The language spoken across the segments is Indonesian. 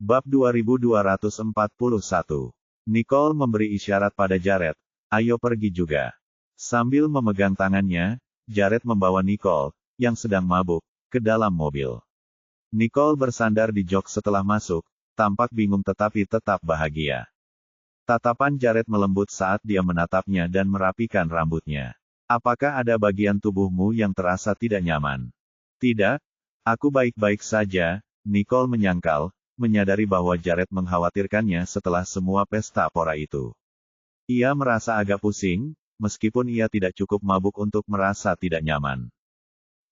Bab 2241. Nicole memberi isyarat pada Jared, "Ayo pergi juga." Sambil memegang tangannya, Jared membawa Nicole, yang sedang mabuk, ke dalam mobil. Nicole bersandar di jok setelah masuk, tampak bingung tetapi tetap bahagia. Tatapan Jared melembut saat dia menatapnya dan merapikan rambutnya. "Apakah ada bagian tubuhmu yang terasa tidak nyaman?" "Tidak, aku baik-baik saja," Nicole menyangkal, menyadari bahwa Jared mengkhawatirkannya setelah semua pesta pora itu. Ia merasa agak pusing, meskipun ia tidak cukup mabuk untuk merasa tidak nyaman.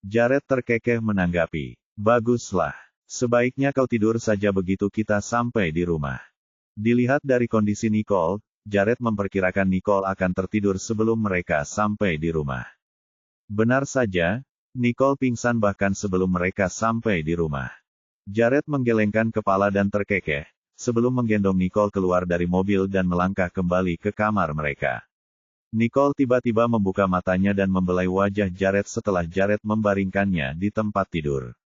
Jared terkekeh menanggapi, "Baguslah. Sebaiknya kau tidur saja begitu kita sampai di rumah." Dilihat dari kondisi Nicole, Jared memperkirakan Nicole akan tertidur sebelum mereka sampai di rumah. Benar saja, Nicole pingsan bahkan sebelum mereka sampai di rumah. Jared menggelengkan kepala dan terkekeh, sebelum menggendong Nicole keluar dari mobil dan melangkah kembali ke kamar mereka. Nicole tiba-tiba membuka matanya dan membelai wajah Jared setelah Jared membaringkannya di tempat tidur.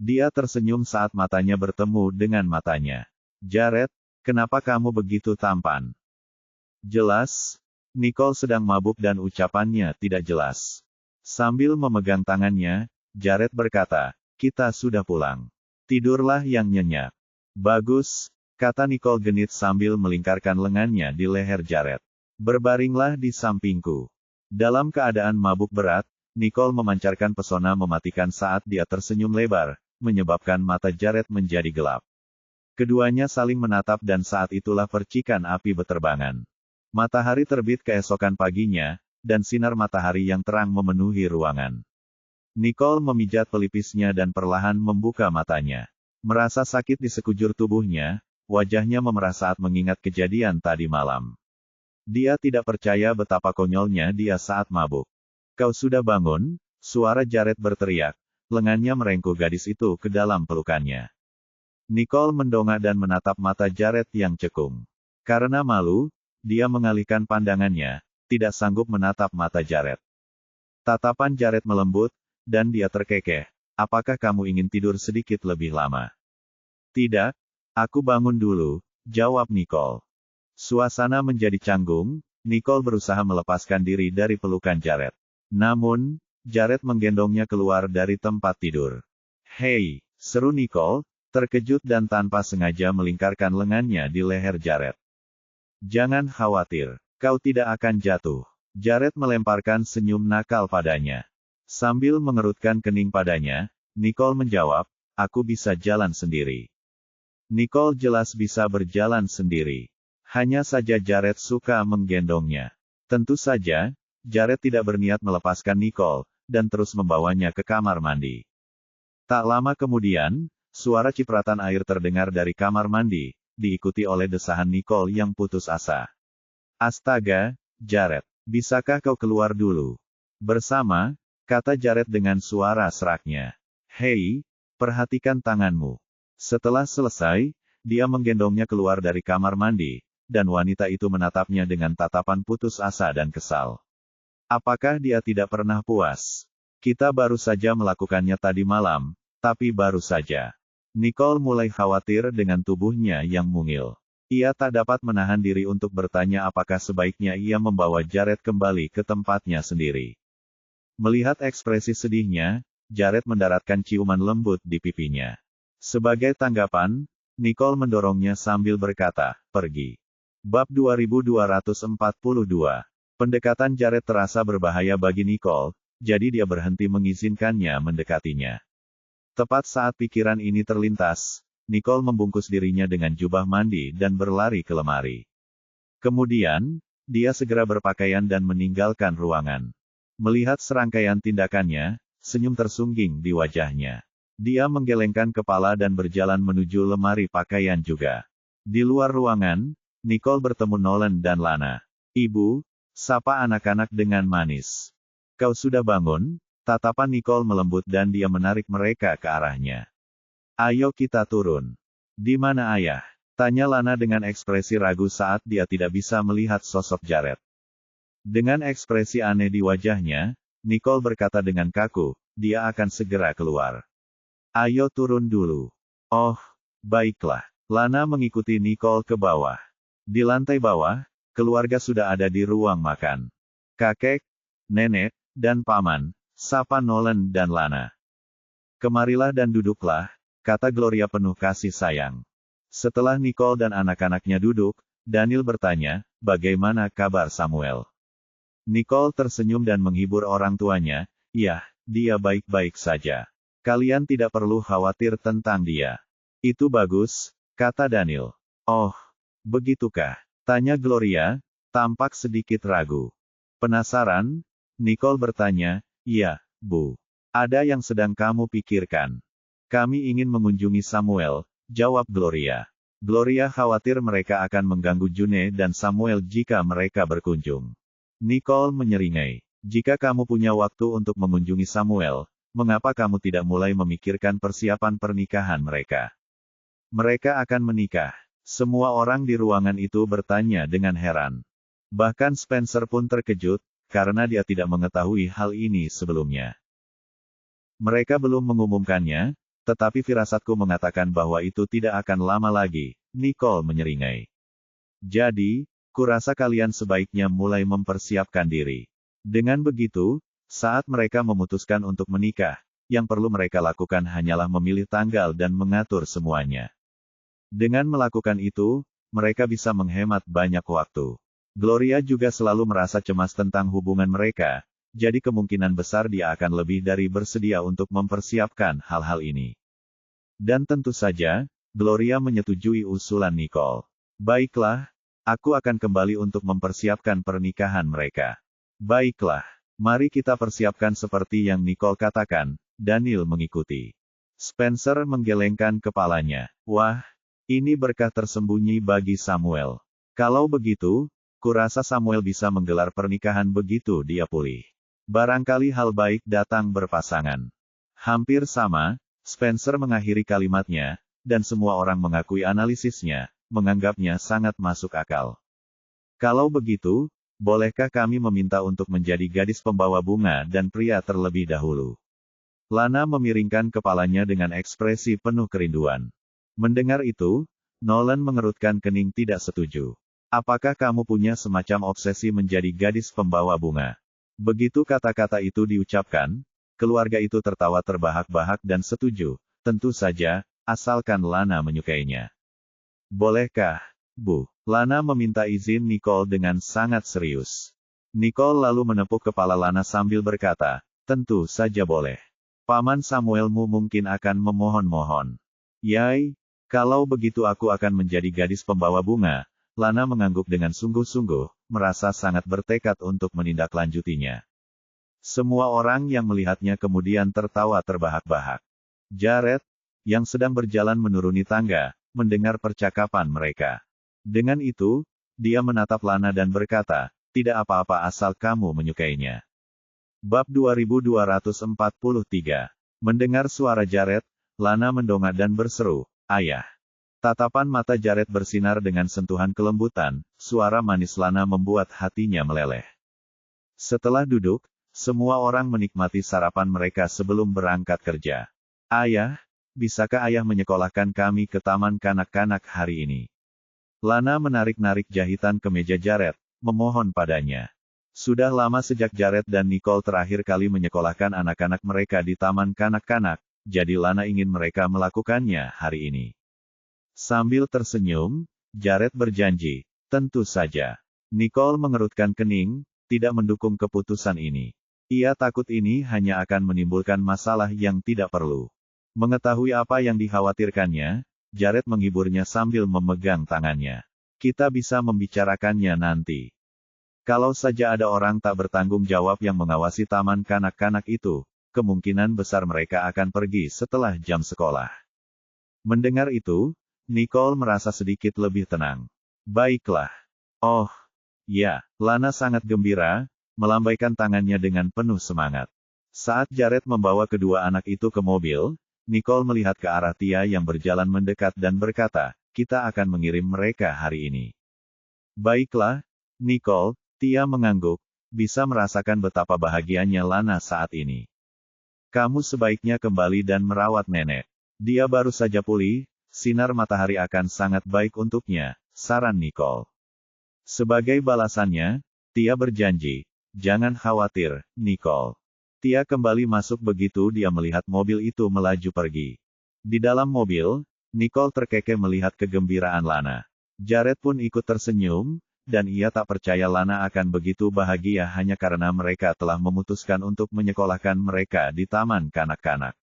Dia tersenyum saat matanya bertemu dengan matanya. "Jared, kenapa kamu begitu tampan?" "Jelas." Nicole sedang mabuk dan ucapannya tidak jelas. Sambil memegang tangannya, Jared berkata, "Kita sudah pulang. Tidurlah yang nyenyak." "Bagus," kata Nicole genit sambil melingkarkan lengannya di leher Jared. "Berbaringlah di sampingku." Dalam keadaan mabuk berat, Nicole memancarkan pesona mematikan saat dia tersenyum lebar, menyebabkan mata Jared menjadi gelap. Keduanya saling menatap dan saat itulah percikan api beterbangan. Matahari terbit keesokan paginya, dan sinar matahari yang terang memenuhi ruangan. Nicole memijat pelipisnya dan perlahan membuka matanya. Merasa sakit di sekujur tubuhnya, wajahnya memerah saat mengingat kejadian tadi malam. Dia tidak percaya betapa konyolnya dia saat mabuk. "Kau sudah bangun?" Suara Jared berteriak, lengannya merengkuh gadis itu ke dalam pelukannya. Nicole mendongak dan menatap mata Jared yang cekung. Karena malu, dia mengalihkan pandangannya, tidak sanggup menatap mata Jared. Tatapan Jared melembut, dan dia terkekeh, "Apakah kamu ingin tidur sedikit lebih lama?" "Tidak, aku bangun dulu," jawab Nicole. Suasana menjadi canggung, Nicole berusaha melepaskan diri dari pelukan Jared. Namun, Jared menggendongnya keluar dari tempat tidur. "Hei," seru Nicole, terkejut dan tanpa sengaja melingkarkan lengannya di leher Jared. "Jangan khawatir, kau tidak akan jatuh." Jared melemparkan senyum nakal padanya. Sambil mengerutkan kening padanya, Nicole menjawab, "Aku bisa jalan sendiri." Nicole jelas bisa berjalan sendiri. Hanya saja Jared suka menggendongnya. Tentu saja, Jared tidak berniat melepaskan Nicole, dan terus membawanya ke kamar mandi. Tak lama kemudian, suara cipratan air terdengar dari kamar mandi, diikuti oleh desahan Nicole yang putus asa. "Astaga, Jared, bisakah kau keluar dulu?" "Bersama," kata Jared dengan suara seraknya. "Hei, perhatikan tanganmu." Setelah selesai, dia menggendongnya keluar dari kamar mandi, dan wanita itu menatapnya dengan tatapan putus asa dan kesal. Apakah dia tidak pernah puas? "Kita baru saja melakukannya tadi malam, tapi baru saja." Nicole mulai khawatir dengan tubuhnya yang mungil. Ia tak dapat menahan diri untuk bertanya apakah sebaiknya ia membawa Jared kembali ke tempatnya sendiri. Melihat ekspresi sedihnya, Jared mendaratkan ciuman lembut di pipinya. Sebagai tanggapan, Nicole mendorongnya sambil berkata, "Pergi." Bab 2242. Pendekatan Jared terasa berbahaya bagi Nicole, jadi dia berhenti mengizinkannya mendekatinya. Tepat saat pikiran ini terlintas, Nicole membungkus dirinya dengan jubah mandi dan berlari ke lemari. Kemudian, dia segera berpakaian dan meninggalkan ruangan. Melihat serangkaian tindakannya, senyum tersungging di wajahnya. Dia menggelengkan kepala dan berjalan menuju lemari pakaian juga. Di luar ruangan, Nicole bertemu Nolan dan Lana. "Ibu," sapa anak-anak dengan manis. "Kau sudah bangun?" Tatapan Nicole melembut dan dia menarik mereka ke arahnya. "Ayo kita turun." "Di mana ayah?" tanya Lana dengan ekspresi ragu saat dia tidak bisa melihat sosok Jared. Dengan ekspresi aneh di wajahnya, Nicole berkata dengan kaku, "Dia akan segera keluar." "Ayo turun dulu." "Oh, baiklah." Lana mengikuti Nicole ke bawah. Di lantai bawah, keluarga sudah ada di ruang makan. Kakek, nenek, dan paman, sapa Nolan dan Lana. Kemarilah dan duduklah, kata Gloria penuh kasih sayang. Setelah Nicole dan anak-anaknya duduk, Daniel bertanya, bagaimana kabar Samuel? Nicole tersenyum dan menghibur orang tuanya, ya, dia baik-baik saja. Kalian tidak perlu khawatir tentang dia. Itu bagus, kata Daniel. Oh, begitukah? Tanya Gloria, tampak sedikit ragu. Penasaran? Nicole bertanya, iya, Bu. Ada yang sedang kamu pikirkan? Kami ingin mengunjungi Samuel, jawab Gloria. Gloria khawatir mereka akan mengganggu June dan Samuel jika mereka berkunjung. Nicole menyeringai. Jika kamu punya waktu untuk mengunjungi Samuel, mengapa kamu tidak mulai memikirkan persiapan pernikahan mereka? Mereka akan menikah. Semua orang di ruangan itu bertanya dengan heran. Bahkan Spencer pun terkejut, karena dia tidak mengetahui hal ini sebelumnya. Mereka belum mengumumkannya, tetapi firasatku mengatakan bahwa itu tidak akan lama lagi, Nicole menyeringai. Jadi, kurasa kalian sebaiknya mulai mempersiapkan diri. Dengan begitu, saat mereka memutuskan untuk menikah, yang perlu mereka lakukan hanyalah memilih tanggal dan mengatur semuanya. Dengan melakukan itu, mereka bisa menghemat banyak waktu. Gloria juga selalu merasa cemas tentang hubungan mereka, jadi kemungkinan besar dia akan lebih dari bersedia untuk mempersiapkan hal-hal ini. Dan tentu saja, Gloria menyetujui usulan Nicole. Baiklah, aku akan kembali untuk mempersiapkan pernikahan mereka. Baiklah, mari kita persiapkan seperti yang Nicole katakan. Daniel mengikuti. Spencer menggelengkan kepalanya. Wah, ini berkah tersembunyi bagi Samuel. Kalau begitu, kurasa Samuel bisa menggelar pernikahan begitu dia pulih. Barangkali hal baik datang berpasangan. Hampir sama, Spencer mengakhiri kalimatnya, dan semua orang mengakui analisisnya, menganggapnya sangat masuk akal. Kalau begitu, bolehkah kami meminta untuk menjadi gadis pembawa bunga dan pria terlebih dahulu? Lana memiringkan kepalanya dengan ekspresi penuh kerinduan. Mendengar itu, Nolan mengerutkan kening tidak setuju. Apakah kamu punya semacam obsesi menjadi gadis pembawa bunga? Begitu kata-kata itu diucapkan, keluarga itu tertawa terbahak-bahak dan setuju, tentu saja, asalkan Lana menyukainya. Bolehkah, Bu? Lana meminta izin Nicole dengan sangat serius. Nicole lalu menepuk kepala Lana sambil berkata, tentu saja boleh. Paman Samuelmu mungkin akan memohon-mohon. Yai, kalau begitu aku akan menjadi gadis pembawa bunga. Lana mengangguk dengan sungguh-sungguh, merasa sangat bertekad untuk menindaklanjutinya. Semua orang yang melihatnya kemudian tertawa terbahak-bahak. Jared, yang sedang berjalan menuruni tangga, mendengar percakapan mereka. Dengan itu, dia menatap Lana dan berkata, tidak apa-apa asal kamu menyukainya. Bab 2243. Mendengar suara Jared, Lana mendongak dan berseru, ayah. Tatapan mata Jared bersinar dengan sentuhan kelembutan, suara manis Lana membuat hatinya meleleh. Setelah duduk, semua orang menikmati sarapan mereka sebelum berangkat kerja. Ayah, bisakah ayah menyekolahkan kami ke taman kanak-kanak hari ini? Lana menarik-narik jahitan kemeja Jared, memohon padanya. Sudah lama sejak Jared dan Nicole terakhir kali menyekolahkan anak-anak mereka di taman kanak-kanak, jadi Lana ingin mereka melakukannya hari ini. Sambil tersenyum, Jared berjanji, tentu saja. Nicole mengerutkan kening, tidak mendukung keputusan ini. Ia takut ini hanya akan menimbulkan masalah yang tidak perlu. Mengetahui apa yang dikhawatirkannya, Jared menghiburnya sambil memegang tangannya. Kita bisa membicarakannya nanti. Kalau saja ada orang tak bertanggung jawab yang mengawasi taman kanak-kanak itu, kemungkinan besar mereka akan pergi setelah jam sekolah. Mendengar itu, Nicole merasa sedikit lebih tenang. Baiklah. Oh, ya, Lana sangat gembira, melambaikan tangannya dengan penuh semangat. Saat Jared membawa kedua anak itu ke mobil, Nicole melihat ke arah Tia yang berjalan mendekat dan berkata, kita akan mengirim mereka hari ini. Baiklah, Nicole, Tia mengangguk, bisa merasakan betapa bahagianya Lana saat ini. Kamu sebaiknya kembali dan merawat nenek. Dia baru saja pulih, sinar matahari akan sangat baik untuknya, saran Nicole. Sebagai balasannya, Tia berjanji, jangan khawatir, Nicole. Tia kembali masuk begitu dia melihat mobil itu melaju pergi. Di dalam mobil, Nicole terkekeh melihat kegembiraan Lana. Jared pun ikut tersenyum, dan ia tak percaya Lana akan begitu bahagia hanya karena mereka telah memutuskan untuk menyekolahkan mereka di taman kanak-kanak.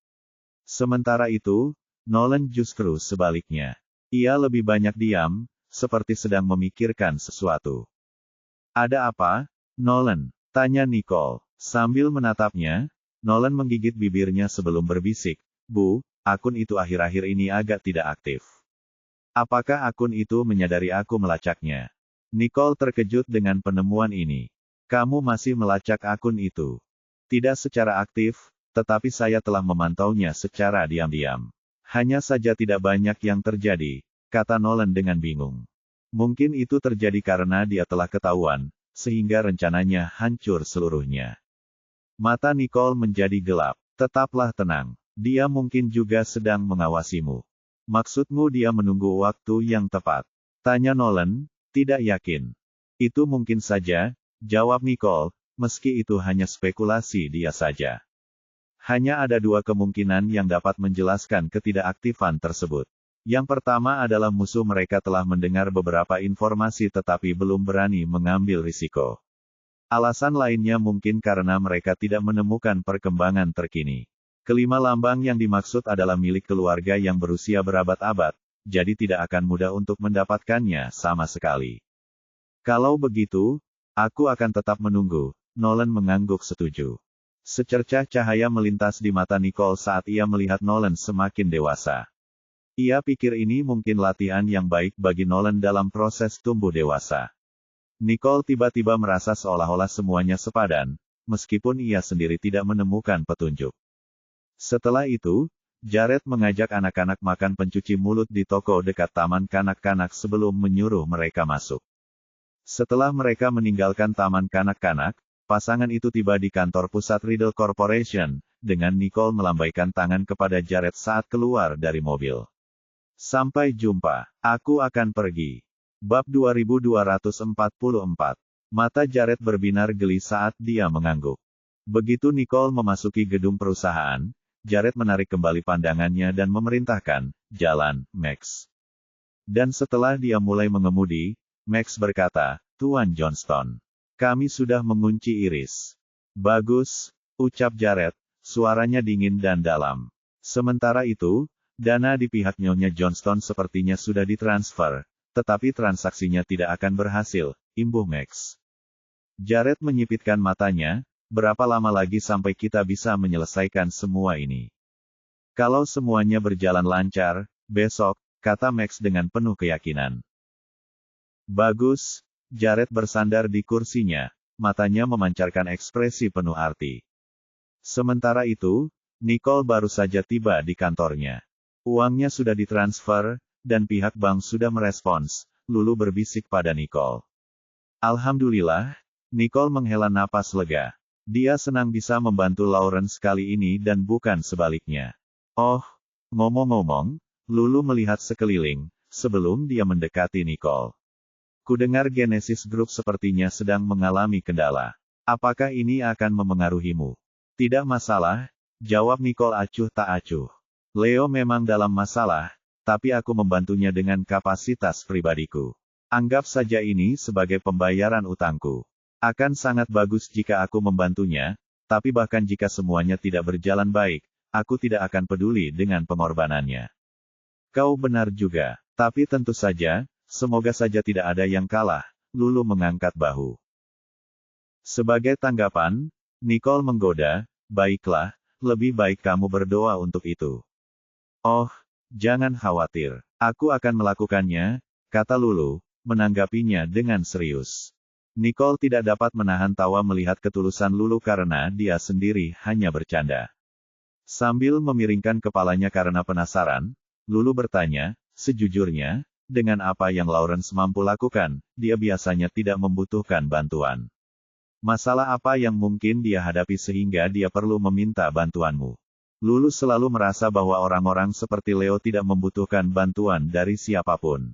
Sementara itu, Nolan justru sebaliknya. Ia lebih banyak diam, seperti sedang memikirkan sesuatu. Ada apa, Nolan? Tanya Nicole. Sambil menatapnya, Nolan menggigit bibirnya sebelum berbisik, Bu, akun itu akhir-akhir ini agak tidak aktif. Apakah akun itu menyadari aku melacaknya? Nicole terkejut dengan penemuan ini. Kamu masih melacak akun itu? Tidak secara aktif, tetapi saya telah memantaunya secara diam-diam. Hanya saja tidak banyak yang terjadi, kata Nolan dengan bingung. Mungkin itu terjadi karena dia telah ketahuan, sehingga rencananya hancur seluruhnya. Mata Nicole menjadi gelap. Tetaplah tenang. Dia mungkin juga sedang mengawasimu. Maksudmu dia menunggu waktu yang tepat? Tanya Nolan, tidak yakin. Itu mungkin saja, jawab Nicole, meski itu hanya spekulasi dia saja. Hanya ada dua kemungkinan yang dapat menjelaskan ketidakaktifan tersebut. Yang pertama adalah musuh mereka telah mendengar beberapa informasi tetapi belum berani mengambil risiko. Alasan lainnya mungkin karena mereka tidak menemukan perkembangan terkini. Kelima lambang yang dimaksud adalah milik keluarga yang berusia berabad-abad, jadi tidak akan mudah untuk mendapatkannya sama sekali. Kalau begitu, aku akan tetap menunggu, Nolan mengangguk setuju. Secercah cahaya melintas di mata Nicole saat ia melihat Nolan semakin dewasa. Ia pikir ini mungkin latihan yang baik bagi Nolan dalam proses tumbuh dewasa. Nicole tiba-tiba merasa seolah-olah semuanya sepadan, meskipun ia sendiri tidak menemukan petunjuk. Setelah itu, Jared mengajak anak-anak makan pencuci mulut di toko dekat taman kanak-kanak sebelum menyuruh mereka masuk. Setelah mereka meninggalkan taman kanak-kanak, pasangan itu tiba di kantor pusat Riddle Corporation, dengan Nicole melambaikan tangan kepada Jared saat keluar dari mobil. Sampai jumpa, aku akan pergi. Bab 2244. Mata Jared berbinar geli saat dia mengangguk. Begitu Nicole memasuki gedung perusahaan, Jared menarik kembali pandangannya dan memerintahkan, jalan, Max. Dan setelah dia mulai mengemudi, Max berkata, Tuan Johnston. Kami sudah mengunci Iris. Bagus, ucap Jared, suaranya dingin dan dalam. Sementara itu, dana di pihak Nyonya Johnston sepertinya sudah ditransfer, tetapi transaksinya tidak akan berhasil, imbuh Max. Jared menyipitkan matanya, berapa lama lagi sampai kita bisa menyelesaikan semua ini? Kalau semuanya berjalan lancar, besok, kata Max dengan penuh keyakinan. Bagus. Jared bersandar di kursinya, matanya memancarkan ekspresi penuh arti. Sementara itu, Nicole baru saja tiba di kantornya. Uangnya sudah ditransfer, dan pihak bank sudah merespons, Lulu berbisik pada Nicole. Alhamdulillah, Nicole menghela napas lega. Dia senang bisa membantu Lawrence kali ini dan bukan sebaliknya. Oh, ngomong-ngomong, Lulu melihat sekeliling, sebelum dia mendekati Nicole. Kudengar Genesis Group sepertinya sedang mengalami kendala. Apakah ini akan memengaruhimu? Tidak masalah, jawab Nicole acuh tak acuh. Leo memang dalam masalah, tapi aku membantunya dengan kapasitas pribadiku. Anggap saja ini sebagai pembayaran utangku. Akan sangat bagus jika aku membantunya, tapi bahkan jika semuanya tidak berjalan baik, aku tidak akan peduli dengan pengorbanannya. Kau benar juga, tapi tentu saja, semoga saja tidak ada yang kalah, Lulu mengangkat bahu. Sebagai tanggapan, Nicole menggoda, baiklah, lebih baik kamu berdoa untuk itu. Oh, jangan khawatir, aku akan melakukannya, kata Lulu, menanggapinya dengan serius. Nicole tidak dapat menahan tawa melihat ketulusan Lulu karena dia sendiri hanya bercanda. Sambil memiringkan kepalanya karena penasaran, Lulu bertanya, sejujurnya, dengan apa yang Lawrence mampu lakukan, dia biasanya tidak membutuhkan bantuan. Masalah apa yang mungkin dia hadapi sehingga dia perlu meminta bantuanmu? Lulu selalu merasa bahwa orang-orang seperti Leo tidak membutuhkan bantuan dari siapapun.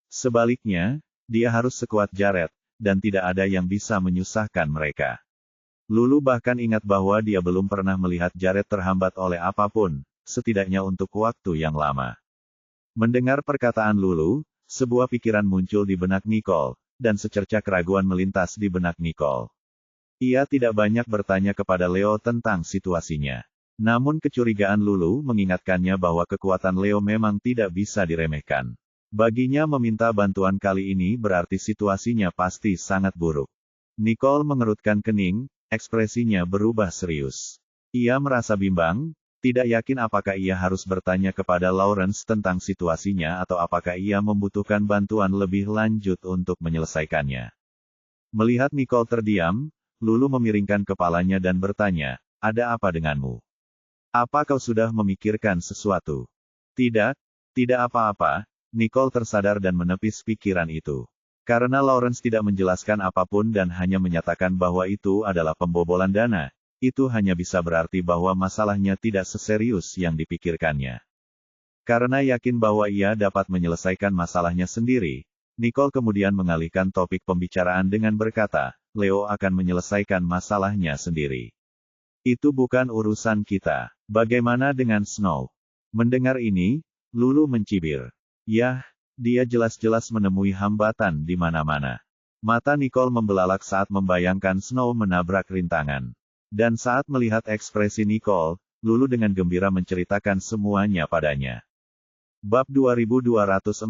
Sebaliknya, dia harus sekuat Jared, dan tidak ada yang bisa menyusahkan mereka. Lulu bahkan ingat bahwa dia belum pernah melihat Jared terhambat oleh apapun, setidaknya untuk waktu yang lama. Mendengar perkataan Lulu, sebuah pikiran muncul di benak Nicole, dan secerca keraguan melintas di benak Nicole. Ia tidak banyak bertanya kepada Leo tentang situasinya. Namun kecurigaan Lulu mengingatkannya bahwa kekuatan Leo memang tidak bisa diremehkan. Baginya meminta bantuan kali ini berarti situasinya pasti sangat buruk. Nicole mengerutkan kening, ekspresinya berubah serius. Ia merasa bimbang, tidak yakin apakah ia harus bertanya kepada Lawrence tentang situasinya atau apakah ia membutuhkan bantuan lebih lanjut untuk menyelesaikannya. Melihat Nicole terdiam, Lulu memiringkan kepalanya dan bertanya, "Ada apa denganmu? Apa kau sudah memikirkan sesuatu?" "Tidak, tidak apa-apa," Nicole tersadar dan menepis pikiran itu. Karena Lawrence tidak menjelaskan apapun dan hanya menyatakan bahwa itu adalah pembobolan dana, itu hanya bisa berarti bahwa masalahnya tidak seserius yang dipikirkannya. Karena yakin bahwa ia dapat menyelesaikan masalahnya sendiri, Nicole kemudian mengalihkan topik pembicaraan dengan berkata, "Leo akan menyelesaikan masalahnya sendiri. Itu bukan urusan kita. Bagaimana dengan Snow?" Mendengar ini, Lulu mencibir. Yah, dia jelas-jelas menemui hambatan di mana-mana. Mata Nicole membelalak saat membayangkan Snow menabrak rintangan. Dan saat melihat ekspresi Nicole, Lulu dengan gembira menceritakan semuanya padanya. Bab 2245.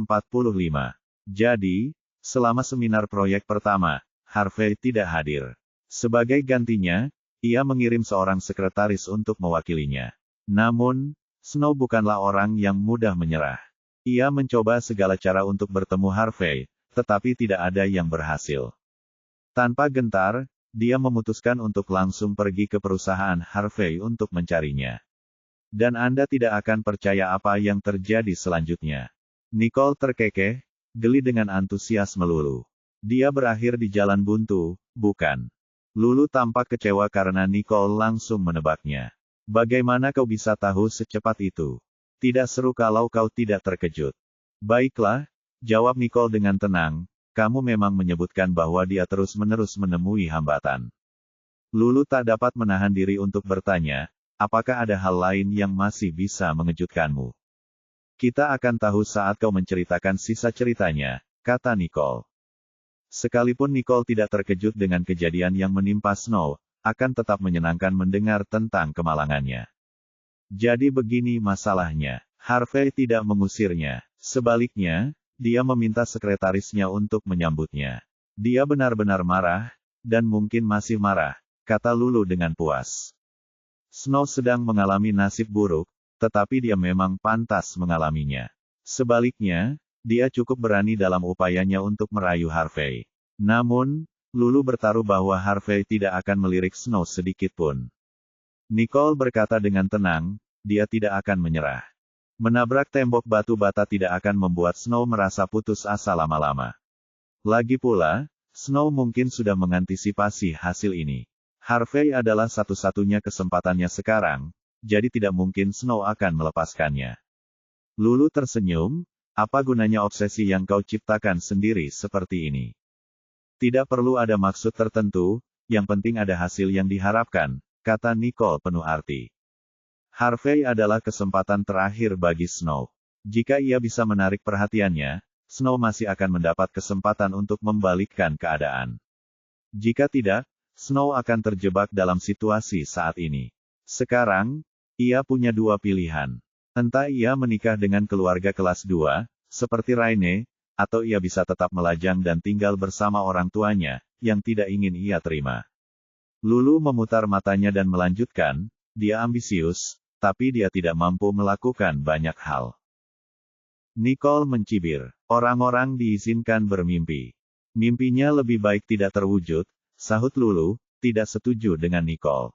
Jadi, selama seminar proyek pertama, Harvey tidak hadir. Sebagai gantinya, ia mengirim seorang sekretaris untuk mewakilinya. Namun, Snow bukanlah orang yang mudah menyerah. Ia mencoba segala cara untuk bertemu Harvey, tetapi tidak ada yang berhasil. Tanpa gentar, dia memutuskan untuk langsung pergi ke perusahaan Harvey untuk mencarinya. Dan Anda tidak akan percaya apa yang terjadi selanjutnya. Nicole terkekeh, geli dengan antusiasme Lulu. Dia berakhir di jalan buntu, bukan? Lulu tampak kecewa karena Nicole langsung menebaknya. Bagaimana kau bisa tahu secepat itu? Tidak seru kalau kau tidak terkejut. Baiklah, jawab Nicole dengan tenang, kamu memang menyebutkan bahwa dia terus-menerus menemui hambatan. Lulu tak dapat menahan diri untuk bertanya, apakah ada hal lain yang masih bisa mengejutkanmu? Kita akan tahu saat kau menceritakan sisa ceritanya, kata Nicole. Sekalipun Nicole tidak terkejut dengan kejadian yang menimpa Snow, akan tetap menyenangkan mendengar tentang kemalangannya. Jadi begini masalahnya, Harvey tidak mengusirnya, sebaliknya, dia meminta sekretarisnya untuk menyambutnya. Dia benar-benar marah, dan mungkin masih marah, kata Lulu dengan puas. Snow sedang mengalami nasib buruk, tetapi dia memang pantas mengalaminya. Sebaliknya, dia cukup berani dalam upayanya untuk merayu Harvey. Namun, Lulu bertaruh bahwa Harvey tidak akan melirik Snow sedikit pun. Nicole berkata dengan tenang, dia tidak akan menyerah. Menabrak tembok batu bata tidak akan membuat Snow merasa putus asa lama-lama. Lagi pula, Snow mungkin sudah mengantisipasi hasil ini. Harvey adalah satu-satunya kesempatannya sekarang, jadi tidak mungkin Snow akan melepaskannya. Lulu tersenyum, apa gunanya obsesi yang kau ciptakan sendiri seperti ini? Tidak perlu ada maksud tertentu, yang penting ada hasil yang diharapkan, kata Nicole penuh arti. Harvey adalah kesempatan terakhir bagi Snow. Jika ia bisa menarik perhatiannya, Snow masih akan mendapat kesempatan untuk membalikkan keadaan. Jika tidak, Snow akan terjebak dalam situasi saat ini. Sekarang, ia punya dua pilihan. Entah ia menikah dengan keluarga kelas 2, seperti Raine, atau ia bisa tetap melajang dan tinggal bersama orang tuanya, yang tidak ingin ia terima. Lulu memutar matanya dan melanjutkan, dia ambisius, tapi dia tidak mampu melakukan banyak hal. Nicole mencibir, orang-orang diizinkan bermimpi. Mimpinya lebih baik tidak terwujud, sahut Lulu, tidak setuju dengan Nicole.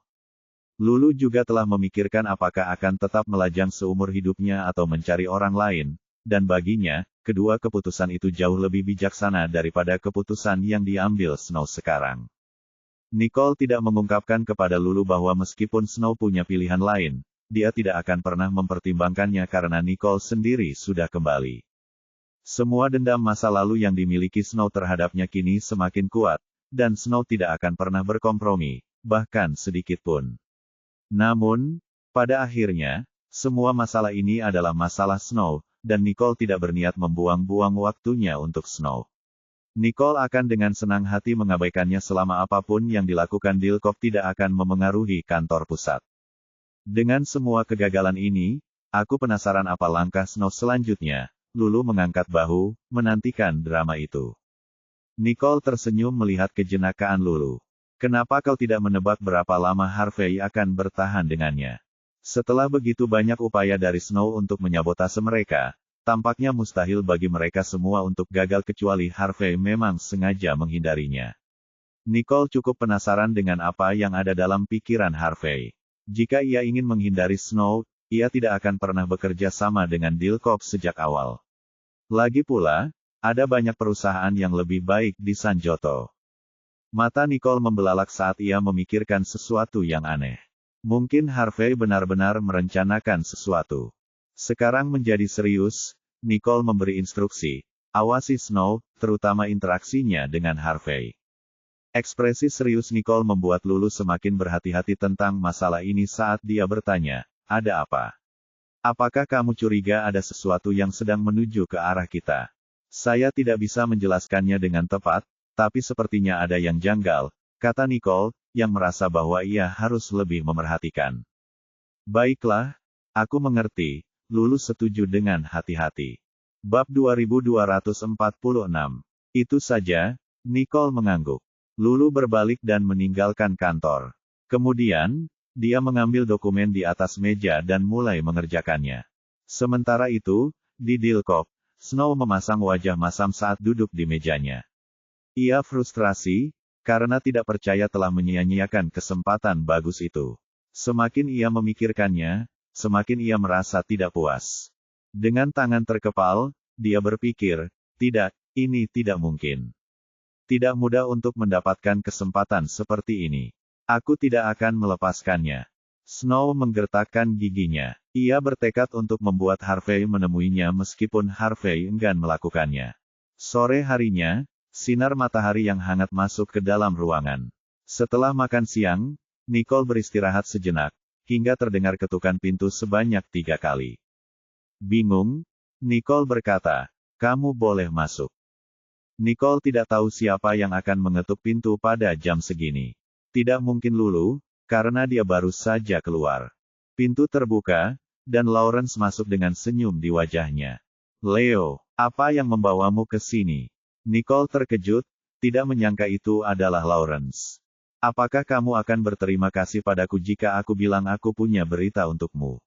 Lulu juga telah memikirkan apakah akan tetap melajang seumur hidupnya atau mencari orang lain, dan baginya, kedua keputusan itu jauh lebih bijaksana daripada keputusan yang diambil Snow sekarang. Nicole tidak mengungkapkan kepada Lulu bahwa meskipun Snow punya pilihan lain, dia tidak akan pernah mempertimbangkannya karena Nicole sendiri sudah kembali. Semua dendam masa lalu yang dimiliki Snow terhadapnya kini semakin kuat, dan Snow tidak akan pernah berkompromi, bahkan sedikit pun. Namun, pada akhirnya, semua masalah ini adalah masalah Snow, dan Nicole tidak berniat membuang-buang waktunya untuk Snow. Nicole akan dengan senang hati mengabaikannya selama apapun yang dilakukan Dilkop tidak akan memengaruhi kantor pusat. Dengan semua kegagalan ini, aku penasaran apa langkah Snow selanjutnya. Lulu mengangkat bahu, menantikan drama itu. Nicole tersenyum melihat kejenakaan Lulu. Kenapa kau tidak menebak berapa lama Harvey akan bertahan dengannya? Setelah begitu banyak upaya dari Snow untuk menyabotase mereka, tampaknya mustahil bagi mereka semua untuk gagal kecuali Harvey memang sengaja menghindarinya. Nicole cukup penasaran dengan apa yang ada dalam pikiran Harvey. Jika ia ingin menghindari Snow, ia tidak akan pernah bekerja sama dengan Dilkop sejak awal. Lagi pula, ada banyak perusahaan yang lebih baik di Sanjoto. Mata Nicole membelalak saat ia memikirkan sesuatu yang aneh. Mungkin Harvey benar-benar merencanakan sesuatu. Sekarang menjadi serius, Nicole memberi instruksi, awasi Snow, terutama interaksinya dengan Harvey. Ekspresi serius Nicole membuat Lulu semakin berhati-hati tentang masalah ini saat dia bertanya, ada apa? Apakah kamu curiga ada sesuatu yang sedang menuju ke arah kita? Saya tidak bisa menjelaskannya dengan tepat, tapi sepertinya ada yang janggal, kata Nicole, yang merasa bahwa ia harus lebih memerhatikan. Baiklah, aku mengerti, Lulu setuju dengan hati-hati. Bab 2246. Itu saja, Nicole mengangguk. Lulu berbalik dan meninggalkan kantor. Kemudian, dia mengambil dokumen di atas meja dan mulai mengerjakannya. Sementara itu, di Dilkop, Snow memasang wajah masam saat duduk di mejanya. Ia frustrasi, karena tidak percaya telah menyia-nyiakan kesempatan bagus itu. Semakin ia memikirkannya, semakin ia merasa tidak puas. Dengan tangan terkepal, dia berpikir, tidak, ini tidak mungkin. Tidak mudah untuk mendapatkan kesempatan seperti ini. Aku tidak akan melepaskannya. Snow menggertakkan giginya. Ia bertekad untuk membuat Harvey menemuinya meskipun Harvey enggan melakukannya. Sore harinya, sinar matahari yang hangat masuk ke dalam ruangan. Setelah makan siang, Nicole beristirahat sejenak, hingga terdengar ketukan pintu sebanyak 3 kali. Bingung, Nicole berkata, kamu boleh masuk. Nicole tidak tahu siapa yang akan mengetuk pintu pada jam segini. Tidak mungkin Lulu, karena dia baru saja keluar. Pintu terbuka, dan Lawrence masuk dengan senyum di wajahnya. Leo, apa yang membawamu ke sini? Nicole terkejut, tidak menyangka itu adalah Lawrence. Apakah kamu akan berterima kasih padaku jika aku bilang aku punya berita untukmu?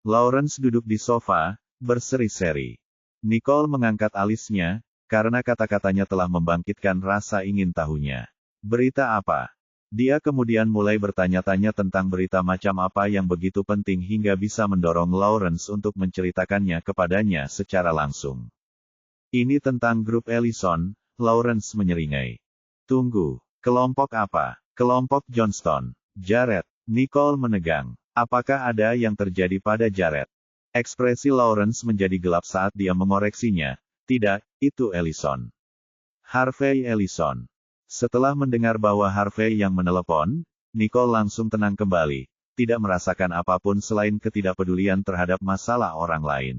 Lawrence duduk di sofa, berseri-seri. Nicole mengangkat alisnya, karena kata-katanya telah membangkitkan rasa ingin tahunya. Berita apa? Dia kemudian mulai bertanya-tanya tentang berita macam apa yang begitu penting hingga bisa mendorong Lawrence untuk menceritakannya kepadanya secara langsung. Ini tentang grup Ellison, Lawrence menyeringai. Tunggu, kelompok apa? Kelompok Johnston. Jared, Nicole menegang. Apakah ada yang terjadi pada Jared? Ekspresi Lawrence menjadi gelap saat dia mengoreksinya. Tidak, itu Ellison. Harvey Ellison. Setelah mendengar bahwa Harvey yang menelepon, Nicole langsung tenang kembali, tidak merasakan apapun selain ketidakpedulian terhadap masalah orang lain.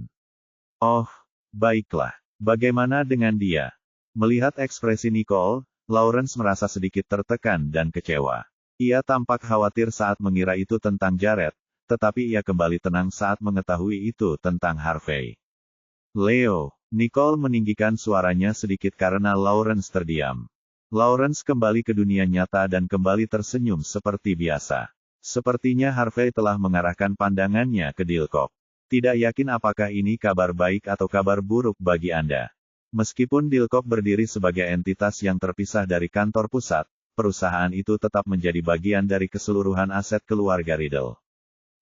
Oh, baiklah. Bagaimana dengan dia? Melihat ekspresi Nicole, Lawrence merasa sedikit tertekan dan kecewa. Ia tampak khawatir saat mengira itu tentang Jared, tetapi ia kembali tenang saat mengetahui itu tentang Harvey. Leo, Nicole meninggikan suaranya sedikit karena Lawrence terdiam. Lawrence kembali ke dunia nyata dan kembali tersenyum seperti biasa. Sepertinya Harvey telah mengarahkan pandangannya ke Dilkop. Tidak yakin apakah ini kabar baik atau kabar buruk bagi Anda. Meskipun Dilkop berdiri sebagai entitas yang terpisah dari kantor pusat, perusahaan itu tetap menjadi bagian dari keseluruhan aset keluarga Riddle.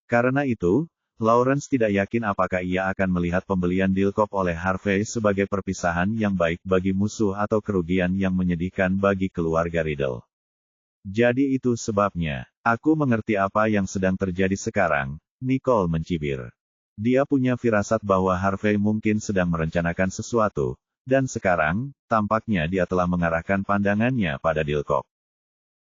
Karena itu, Lawrence tidak yakin apakah ia akan melihat pembelian Dilkop oleh Harvey sebagai perpisahan yang baik bagi musuh atau kerugian yang menyedihkan bagi keluarga Riddle. Jadi itu sebabnya, aku mengerti apa yang sedang terjadi sekarang, Nicole mencibir. Dia punya firasat bahwa Harvey mungkin sedang merencanakan sesuatu, dan sekarang, tampaknya dia telah mengarahkan pandangannya pada Dilkop.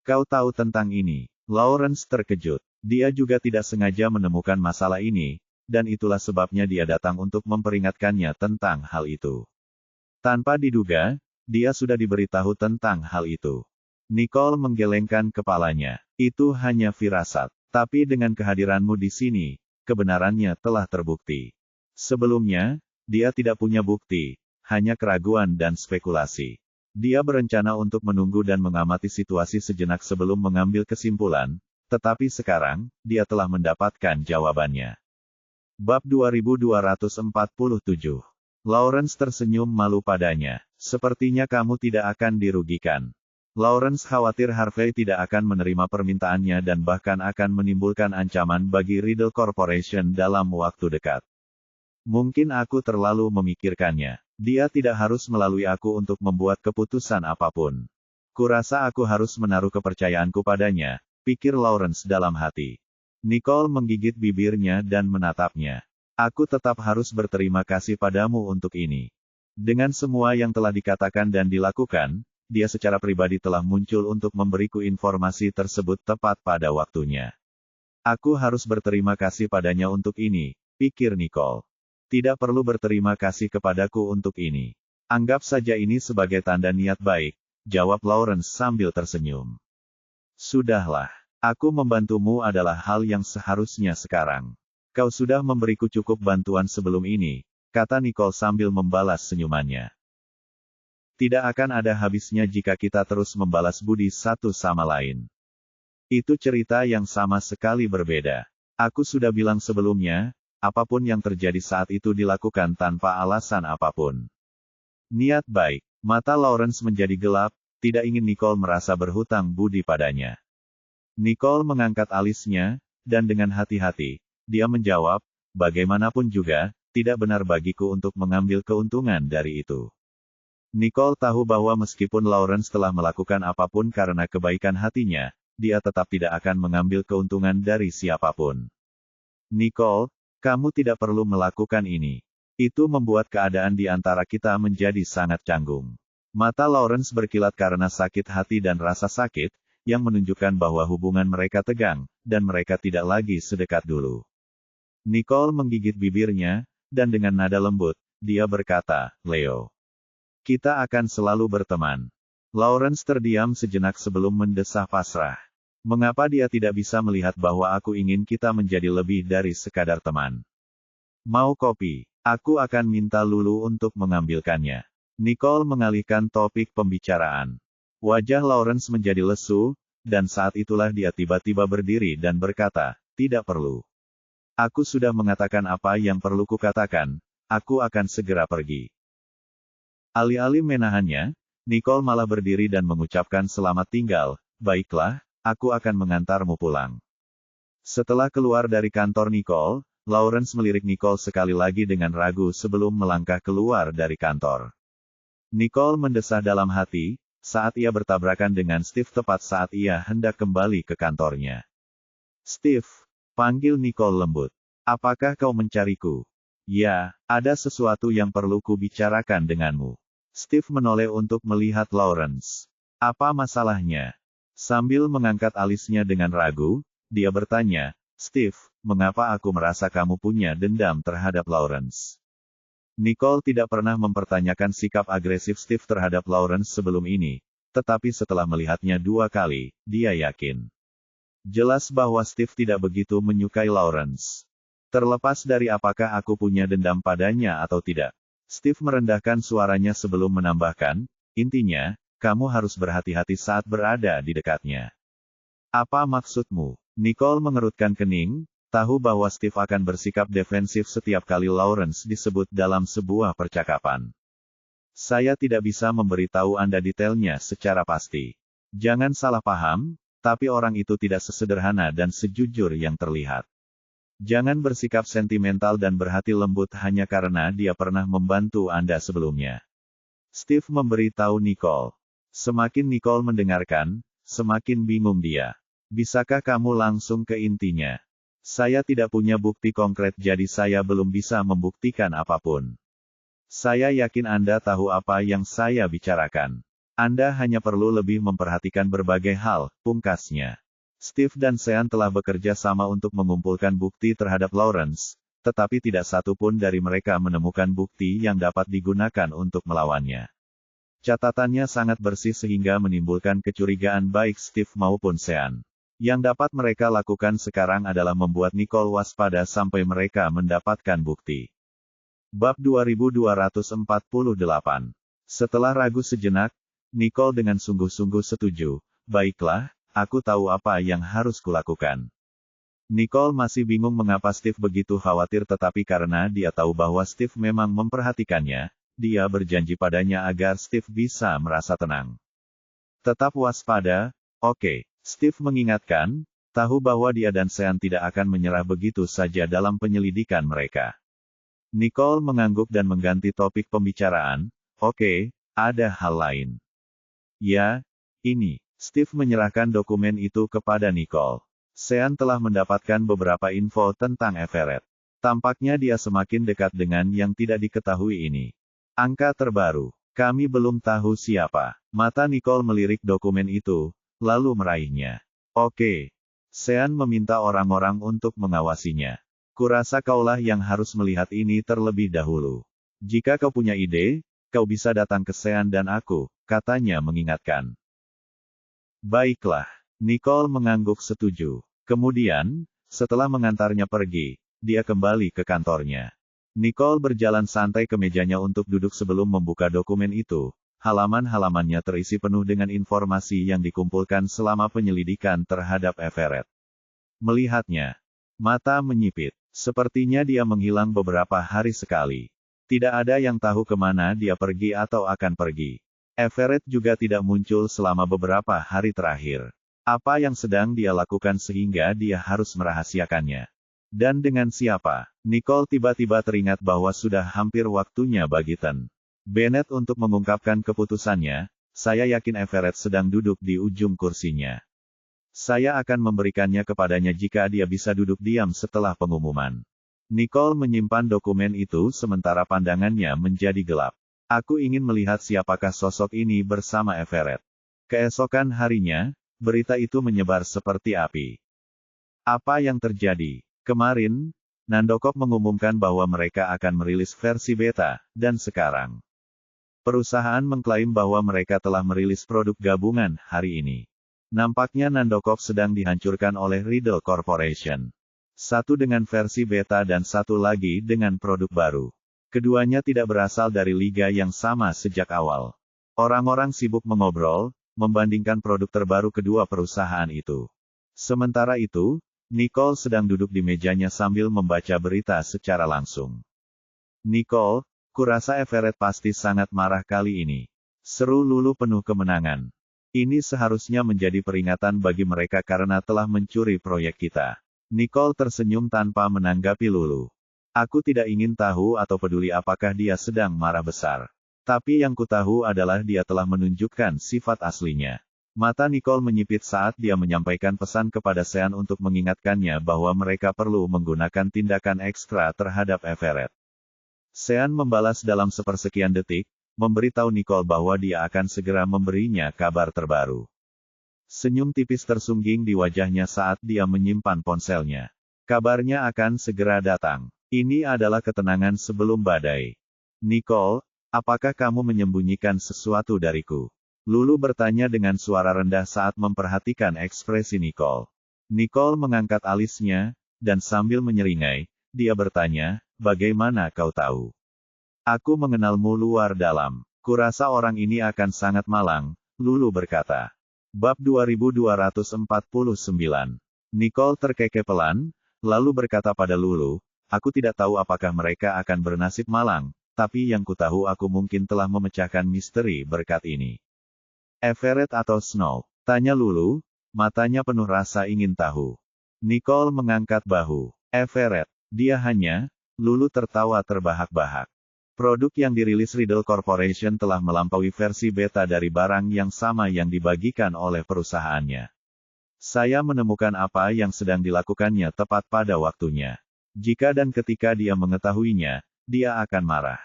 Kau tahu tentang ini? Lawrence terkejut. Dia juga tidak sengaja menemukan masalah ini, dan itulah sebabnya dia datang untuk memperingatkannya tentang hal itu. Tanpa diduga, dia sudah diberitahu tentang hal itu. Nicole menggelengkan kepalanya. Itu hanya firasat. Tapi dengan kehadiranmu di sini, kebenarannya telah terbukti. Sebelumnya, dia tidak punya bukti, hanya keraguan dan spekulasi. Dia berencana untuk menunggu dan mengamati situasi sejenak sebelum mengambil kesimpulan, tetapi sekarang, dia telah mendapatkan jawabannya. Bab 2247. Lawrence tersenyum malu padanya. Sepertinya kamu tidak akan dirugikan. Lawrence khawatir Harvey tidak akan menerima permintaannya dan bahkan akan menimbulkan ancaman bagi Riddle Corporation dalam waktu dekat. Mungkin aku terlalu memikirkannya. Dia tidak harus melalui aku untuk membuat keputusan apapun. Kurasa aku harus menaruh kepercayaanku padanya, pikir Lawrence dalam hati. Nicole menggigit bibirnya dan menatapnya. Aku tetap harus berterima kasih padamu untuk ini. Dengan semua yang telah dikatakan dan dilakukan, dia secara pribadi telah muncul untuk memberiku informasi tersebut tepat pada waktunya. Aku harus berterima kasih padanya untuk ini, pikir Nicole. Tidak perlu berterima kasih kepadaku untuk ini. Anggap saja ini sebagai tanda niat baik, jawab Lawrence sambil tersenyum. Sudahlah, aku membantumu adalah hal yang seharusnya sekarang. Kau sudah memberiku cukup bantuan sebelum ini, kata Nicole sambil membalas senyumannya. Tidak akan ada habisnya jika kita terus membalas budi satu sama lain. Itu cerita yang sama sekali berbeda. Aku sudah bilang sebelumnya, apapun yang terjadi saat itu dilakukan tanpa alasan apapun. Niat baik. Mata Lawrence menjadi gelap, tidak ingin Nicole merasa berhutang budi padanya. Nicole mengangkat alisnya, dan dengan hati-hati, dia menjawab, bagaimanapun juga, tidak benar bagiku untuk mengambil keuntungan dari itu. Nicole tahu bahwa meskipun Lawrence telah melakukan apapun karena kebaikan hatinya, dia tetap tidak akan mengambil keuntungan dari siapapun. Nicole, kamu tidak perlu melakukan ini. Itu membuat keadaan di antara kita menjadi sangat canggung. Mata Lawrence berkilat karena sakit hati dan rasa sakit, yang menunjukkan bahwa hubungan mereka tegang, dan mereka tidak lagi sedekat dulu. Nicole menggigit bibirnya, dan dengan nada lembut, dia berkata, Leo. Kita akan selalu berteman. Lawrence terdiam sejenak sebelum mendesah pasrah. Mengapa dia tidak bisa melihat bahwa aku ingin kita menjadi lebih dari sekadar teman? Mau kopi? Aku akan minta Lulu untuk mengambilkannya. Nicole mengalihkan topik pembicaraan. Wajah Lawrence menjadi lesu, dan saat itulah dia tiba-tiba berdiri dan berkata, tidak perlu. Aku sudah mengatakan apa yang perlu kukatakan, aku akan segera pergi. Alih-alih menahannya, Nicole malah berdiri dan mengucapkan selamat tinggal, baiklah, aku akan mengantarmu pulang. Setelah keluar dari kantor Nicole, Lawrence melirik Nicole sekali lagi dengan ragu sebelum melangkah keluar dari kantor. Nicole mendesah dalam hati, saat ia bertabrakan dengan Steve tepat saat ia hendak kembali ke kantornya. Steve, panggil Nicole lembut. Apakah kau mencariku? Ya, ada sesuatu yang perlu kubicarakan denganmu. Steve menoleh untuk melihat Lawrence. Apa masalahnya? Sambil mengangkat alisnya dengan ragu, dia bertanya, Steve, mengapa aku merasa kamu punya dendam terhadap Lawrence? Nicole tidak pernah mempertanyakan sikap agresif Steve terhadap Lawrence sebelum ini, tetapi setelah melihatnya 2 kali, dia yakin. Jelas bahwa Steve tidak begitu menyukai Lawrence. Terlepas dari apakah aku punya dendam padanya atau tidak. Steve merendahkan suaranya sebelum menambahkan, intinya, kamu harus berhati-hati saat berada di dekatnya. Apa maksudmu? Nicole mengerutkan kening, tahu bahwa Steve akan bersikap defensif setiap kali Lawrence disebut dalam sebuah percakapan. Saya tidak bisa memberitahu Anda detailnya secara pasti. Jangan salah paham, tapi orang itu tidak sesederhana dan sejujur yang terlihat. Jangan bersikap sentimental dan berhati lembut hanya karena dia pernah membantu Anda sebelumnya. Steve memberitahu Nicole. Semakin Nicole mendengarkan, semakin bingung dia. Bisakah kamu langsung ke intinya? Saya tidak punya bukti konkret jadi saya belum bisa membuktikan apapun. Saya yakin Anda tahu apa yang saya bicarakan. Anda hanya perlu lebih memperhatikan berbagai hal, pungkasnya. Steve dan Sean telah bekerja sama untuk mengumpulkan bukti terhadap Lawrence, tetapi tidak satu pun dari mereka menemukan bukti yang dapat digunakan untuk melawannya. Catatannya sangat bersih sehingga menimbulkan kecurigaan baik Steve maupun Sean. Yang dapat mereka lakukan sekarang adalah membuat Nicole waspada sampai mereka mendapatkan bukti. Bab 2248. Setelah ragu sejenak, Nicole dengan sungguh-sungguh setuju. Baiklah, aku tahu apa yang harus kulakukan. Nicole masih bingung mengapa Steve begitu khawatir tetapi karena dia tahu bahwa Steve memang memperhatikannya, dia berjanji padanya agar Steve bisa merasa tenang. Tetap waspada, oke. Steve mengingatkan, tahu bahwa dia dan Sean tidak akan menyerah begitu saja dalam penyelidikan mereka. Nicole mengangguk dan mengganti topik pembicaraan, oke, ada hal lain. Ya, ini. Steve menyerahkan dokumen itu kepada Nicole. Sean telah mendapatkan beberapa info tentang Everett. Tampaknya dia semakin dekat dengan yang tidak diketahui ini. Angka terbaru. Kami belum tahu siapa. Mata Nicole melirik dokumen itu, lalu meraihnya. Oke. Sean meminta orang-orang untuk mengawasinya. Kurasa kaulah yang harus melihat ini terlebih dahulu. Jika kau punya ide, kau bisa datang ke Sean dan aku, katanya mengingatkan. Baiklah. Nicole mengangguk setuju. Kemudian, setelah mengantarnya pergi, dia kembali ke kantornya. Nicole berjalan santai ke mejanya untuk duduk sebelum membuka dokumen itu. Halaman-halamannya terisi penuh dengan informasi yang dikumpulkan selama penyelidikan terhadap Everett. Melihatnya, mata menyipit. Sepertinya dia menghilang beberapa hari sekali. Tidak ada yang tahu kemana dia pergi atau akan pergi. Everett juga tidak muncul selama beberapa hari terakhir. Apa yang sedang dia lakukan sehingga dia harus merahasiakannya? Dan dengan siapa? Nicole tiba-tiba teringat bahwa sudah hampir waktunya bagi Ten Bennett untuk mengungkapkan keputusannya. Saya yakin Everett sedang duduk di ujung kursinya. Saya akan memberikannya kepadanya jika dia bisa duduk diam setelah pengumuman. Nicole menyimpan dokumen itu sementara pandangannya menjadi gelap. Aku ingin melihat siapakah sosok ini bersama Everett. Keesokan harinya, berita itu menyebar seperti api. Apa yang terjadi? Kemarin, Nandokop mengumumkan bahwa mereka akan merilis versi beta, dan sekarang perusahaan mengklaim bahwa mereka telah merilis produk gabungan hari ini. Nampaknya Nandokop sedang dihancurkan oleh Riddle Corporation. Satu dengan versi beta dan satu lagi dengan produk baru. Keduanya tidak berasal dari liga yang sama sejak awal. Orang-orang sibuk mengobrol, membandingkan produk terbaru kedua perusahaan itu. Sementara itu, Nicole sedang duduk di mejanya sambil membaca berita secara langsung. Nicole, kurasa Everett pasti sangat marah kali ini. Seru Lulu penuh kemenangan. Ini seharusnya menjadi peringatan bagi mereka karena telah mencuri proyek kita. Nicole tersenyum tanpa menanggapi Lulu. Aku tidak ingin tahu atau peduli apakah dia sedang marah besar. Tapi yang ku tahu adalah dia telah menunjukkan sifat aslinya. Mata Nicole menyipit saat dia menyampaikan pesan kepada Sean untuk mengingatkannya bahwa mereka perlu menggunakan tindakan ekstra terhadap Everett. Sean membalas dalam sepersekian detik, memberitahu Nicole bahwa dia akan segera memberinya kabar terbaru. Senyum tipis tersungging di wajahnya saat dia menyimpan ponselnya. Kabarnya akan segera datang. Ini adalah ketenangan sebelum badai. Nicole, apakah kamu menyembunyikan sesuatu dariku? Lulu bertanya dengan suara rendah saat memperhatikan ekspresi Nicole. Nicole mengangkat alisnya, dan sambil menyeringai, dia bertanya, bagaimana kau tahu? Aku mengenalmu luar dalam. Kurasa orang ini akan sangat malang, Lulu berkata. Bab 2249. Nicole terkekepelan, lalu berkata pada Lulu, aku tidak tahu apakah mereka akan bernasib malang, tapi yang ku tahu aku mungkin telah memecahkan misteri berkat ini. Everett atau Snow? Tanya Lulu, matanya penuh rasa ingin tahu. Nicole mengangkat bahu. Everett, dia hanya, Lulu tertawa terbahak-bahak. Produk yang dirilis Riddle Corporation telah melampaui versi beta dari barang yang sama yang dibagikan oleh perusahaannya. Saya menemukan apa yang sedang dilakukannya tepat pada waktunya. Jika dan ketika dia mengetahuinya, dia akan marah.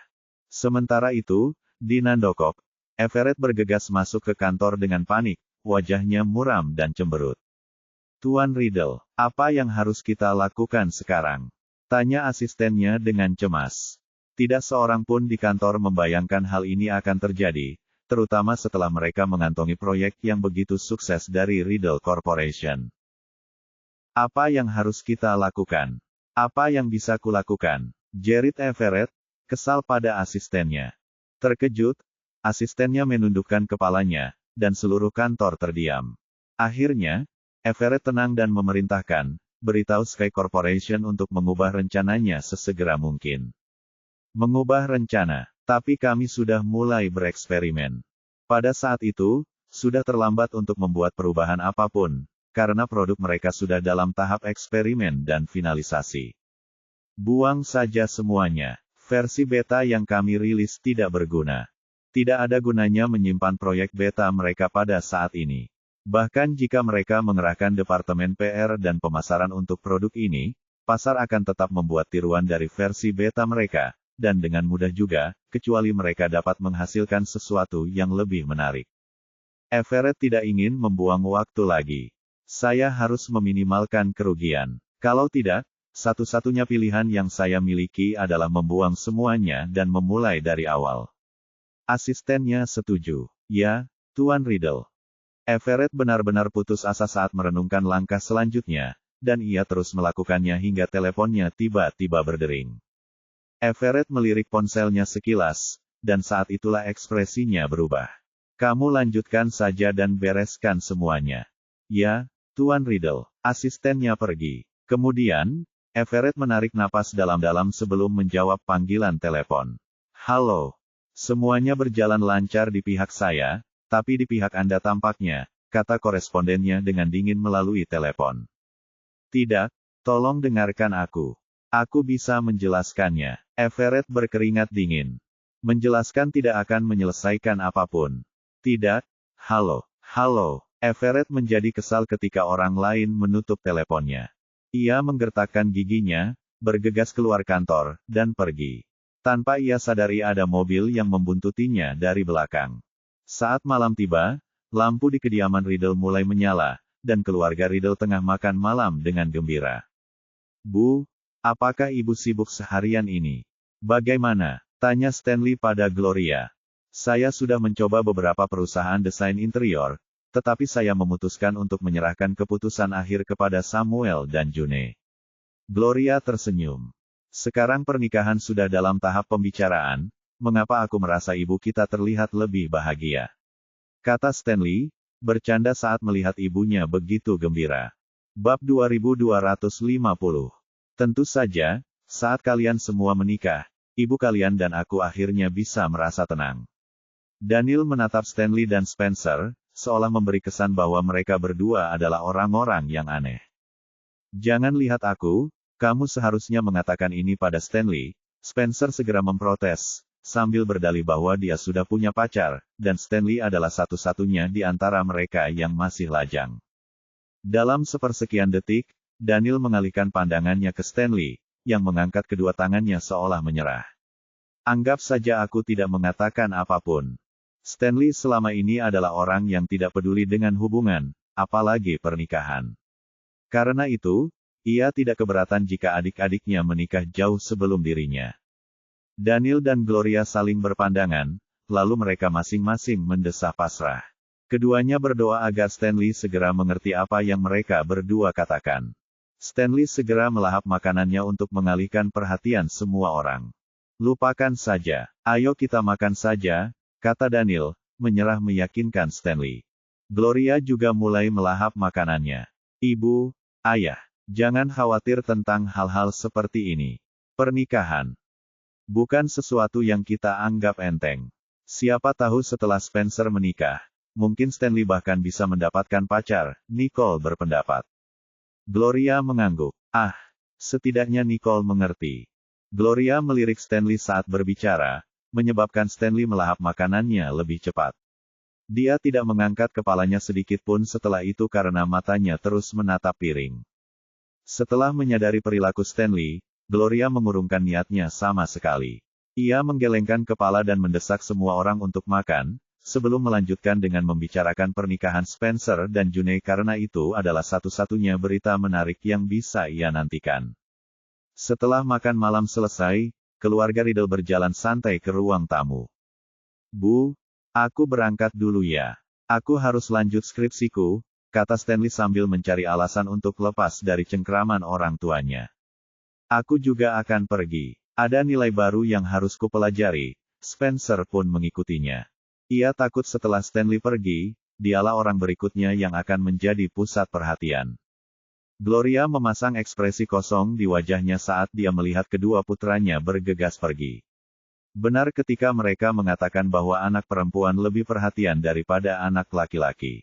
Sementara itu, di Nandokok, Everett bergegas masuk ke kantor dengan panik, wajahnya muram dan cemberut. Tuan Riddle, apa yang harus kita lakukan sekarang? Tanya asistennya dengan cemas. Tidak seorang pun di kantor membayangkan hal ini akan terjadi, terutama setelah mereka mengantongi proyek yang begitu sukses dari Riddle Corporation. Apa yang harus kita lakukan? Apa yang bisa kulakukan? Jerit Everett, kesal pada asistennya. Terkejut, asistennya menundukkan kepalanya, dan seluruh kantor terdiam. Akhirnya, Everett tenang dan memerintahkan, beritahu Sky Corporation untuk mengubah rencananya sesegera mungkin. Mengubah rencana, tapi kami sudah mulai bereksperimen. Pada saat itu, sudah terlambat untuk membuat perubahan apapun, karena produk mereka sudah dalam tahap eksperimen dan finalisasi. Buang saja semuanya. Versi beta yang kami rilis tidak berguna. Tidak ada gunanya menyimpan proyek beta mereka pada saat ini. Bahkan jika mereka mengerahkan departemen PR dan pemasaran untuk produk ini, pasar akan tetap membuat tiruan dari versi beta mereka, dan dengan mudah juga, kecuali mereka dapat menghasilkan sesuatu yang lebih menarik. Everett tidak ingin membuang waktu lagi. Saya harus meminimalkan kerugian. Kalau tidak, satu-satunya pilihan yang saya miliki adalah membuang semuanya dan memulai dari awal. Asistennya setuju. Ya, Tuan Riddle. Everett benar-benar putus asa saat merenungkan langkah selanjutnya, dan ia terus melakukannya hingga teleponnya tiba-tiba berdering. Everett melirik ponselnya sekilas, dan saat itulah ekspresinya berubah. Kamu lanjutkan saja dan bereskan semuanya. Ya, Tuan Riddle. Asistennya pergi. Kemudian, Everett menarik napas dalam-dalam sebelum menjawab panggilan telepon. Halo. Semuanya berjalan lancar di pihak saya, tapi di pihak Anda tampaknya, kata korespondennya dengan dingin melalui telepon. Tidak, tolong dengarkan aku. Aku bisa menjelaskannya. Everett berkeringat dingin. Menjelaskan tidak akan menyelesaikan apapun. Tidak, halo. Everett menjadi kesal ketika orang lain menutup teleponnya. Ia menggertakkan giginya, bergegas keluar kantor, dan pergi. Tanpa ia sadari ada mobil yang membuntutinya dari belakang. Saat malam tiba, lampu di kediaman Riddle mulai menyala, dan keluarga Riddle tengah makan malam dengan gembira. Bu, apakah ibu sibuk seharian ini? Bagaimana? Tanya Stanley pada Gloria. Saya sudah mencoba beberapa perusahaan desain interior, tetapi saya memutuskan untuk menyerahkan keputusan akhir kepada Samuel dan June. Gloria tersenyum. Sekarang pernikahan sudah dalam tahap pembicaraan, mengapa aku merasa ibu kita terlihat lebih bahagia? Kata Stanley, bercanda saat melihat ibunya begitu gembira. Bab 2250. Tentu saja, saat kalian semua menikah, ibu kalian dan aku akhirnya bisa merasa tenang. Daniel menatap Stanley dan Spencer, seolah memberi kesan bahwa mereka berdua adalah orang-orang yang aneh. Jangan lihat aku, kamu seharusnya mengatakan ini pada Stanley. Spencer segera memprotes, sambil berdalih bahwa dia sudah punya pacar, dan Stanley adalah satu-satunya di antara mereka yang masih lajang. Dalam sepersekian detik, Daniel mengalihkan pandangannya ke Stanley, yang mengangkat kedua tangannya seolah menyerah. Anggap saja aku tidak mengatakan apapun. Stanley selama ini adalah orang yang tidak peduli dengan hubungan, apalagi pernikahan. Karena itu, ia tidak keberatan jika adik-adiknya menikah jauh sebelum dirinya. Daniel dan Gloria saling berpandangan, lalu mereka masing-masing mendesah pasrah. Keduanya berdoa agar Stanley segera mengerti apa yang mereka berdua katakan. Stanley segera melahap makanannya untuk mengalihkan perhatian semua orang. Lupakan saja, ayo kita makan saja, kata Daniel, menyerah meyakinkan Stanley. Gloria juga mulai melahap makanannya. Ibu, ayah, jangan khawatir tentang hal-hal seperti ini. Pernikahan bukan sesuatu yang kita anggap enteng. Siapa tahu setelah Spencer menikah, mungkin Stanley bahkan bisa mendapatkan pacar, Nicole berpendapat. Gloria mengangguk. Setidaknya Nicole mengerti. Gloria melirik Stanley saat berbicara, menyebabkan Stanley melahap makanannya lebih cepat. Dia tidak mengangkat kepalanya sedikit pun setelah itu karena matanya terus menatap piring. Setelah menyadari perilaku Stanley, Gloria mengurungkan niatnya sama sekali. Ia menggelengkan kepala dan mendesak semua orang untuk makan, sebelum melanjutkan dengan membicarakan pernikahan Spencer dan June karena itu adalah satu-satunya berita menarik yang bisa ia nantikan. Setelah makan malam selesai, keluarga Riddle berjalan santai ke ruang tamu. Bu, aku berangkat dulu ya. Aku harus lanjut skripsiku, kata Stanley sambil mencari alasan untuk lepas dari cengkraman orang tuanya. Aku juga akan pergi. Ada nilai baru yang harus kupelajari. Spencer pun mengikutinya. Ia takut setelah Stanley pergi, dialah orang berikutnya yang akan menjadi pusat perhatian. Gloria memasang ekspresi kosong di wajahnya saat dia melihat kedua putranya bergegas pergi. Benar ketika mereka mengatakan bahwa anak perempuan lebih perhatian daripada anak laki-laki.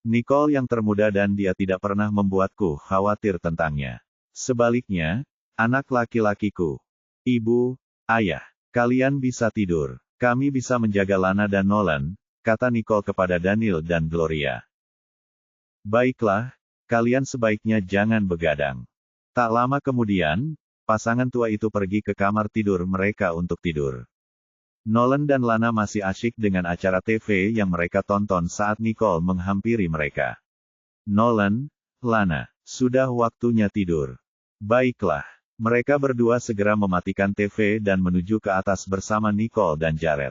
Nicole yang termuda dan dia tidak pernah membuatku khawatir tentangnya. Sebaliknya, anak laki-lakiku. Ibu, ayah, kalian bisa tidur. Kami bisa menjaga Lana dan Nolan, kata Nicole kepada Daniel dan Gloria. Baiklah, kalian sebaiknya jangan begadang. Tak lama kemudian, pasangan tua itu pergi ke kamar tidur mereka untuk tidur. Nolan dan Lana masih asyik dengan acara TV yang mereka tonton saat Nicole menghampiri mereka. Nolan, Lana, sudah waktunya tidur. Baiklah, mereka berdua segera mematikan TV dan menuju ke atas bersama Nicole dan Jared.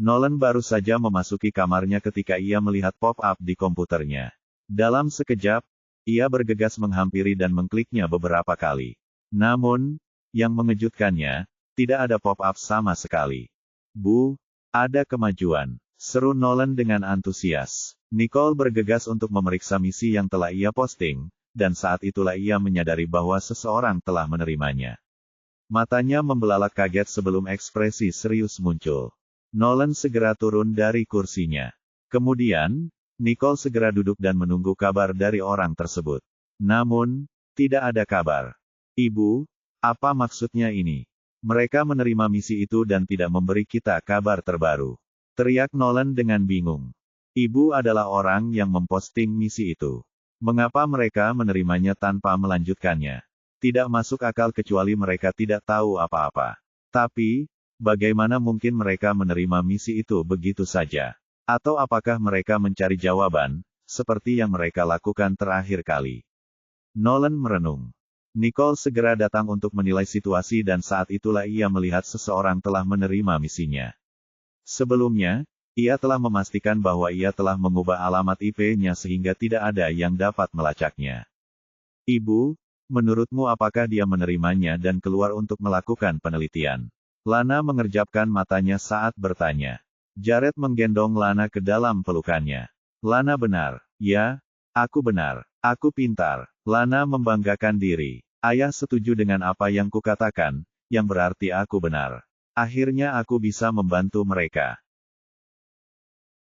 Nolan baru saja memasuki kamarnya ketika ia melihat pop-up di komputernya. Dalam sekejap, ia bergegas menghampiri dan mengkliknya beberapa kali. Namun, yang mengejutkannya, tidak ada pop-up sama sekali. Bu, ada kemajuan, seru Nolan dengan antusias. Nicole bergegas untuk memeriksa misi yang telah ia posting, dan saat itulah ia menyadari bahwa seseorang telah menerimanya. Matanya membelalak kaget sebelum ekspresi serius muncul. Nolan segera turun dari kursinya. Kemudian, Nicole segera duduk dan menunggu kabar dari orang tersebut. Namun, tidak ada kabar. Ibu, apa maksudnya ini? Mereka menerima misi itu dan tidak memberi kita kabar terbaru. Teriak Nolan dengan bingung. Ibu adalah orang yang memposting misi itu. Mengapa mereka menerimanya tanpa melanjutkannya? Tidak masuk akal kecuali mereka tidak tahu apa-apa. Tapi, bagaimana mungkin mereka menerima misi itu begitu saja? Atau apakah mereka mencari jawaban, seperti yang mereka lakukan terakhir kali? Nolan merenung. Nicole segera datang untuk menilai situasi dan saat itulah ia melihat seseorang telah menerima misinya. Sebelumnya, ia telah memastikan bahwa ia telah mengubah alamat IP-nya sehingga tidak ada yang dapat melacaknya. Ibu, menurutmu apakah dia menerimanya dan keluar untuk melakukan penelitian? Lana mengerjapkan matanya saat bertanya. Jared menggendong Lana ke dalam pelukannya. Lana benar. Ya, aku benar. Aku pintar. Lana membanggakan diri. Ayah setuju dengan apa yang kukatakan, yang berarti aku benar. Akhirnya aku bisa membantu mereka.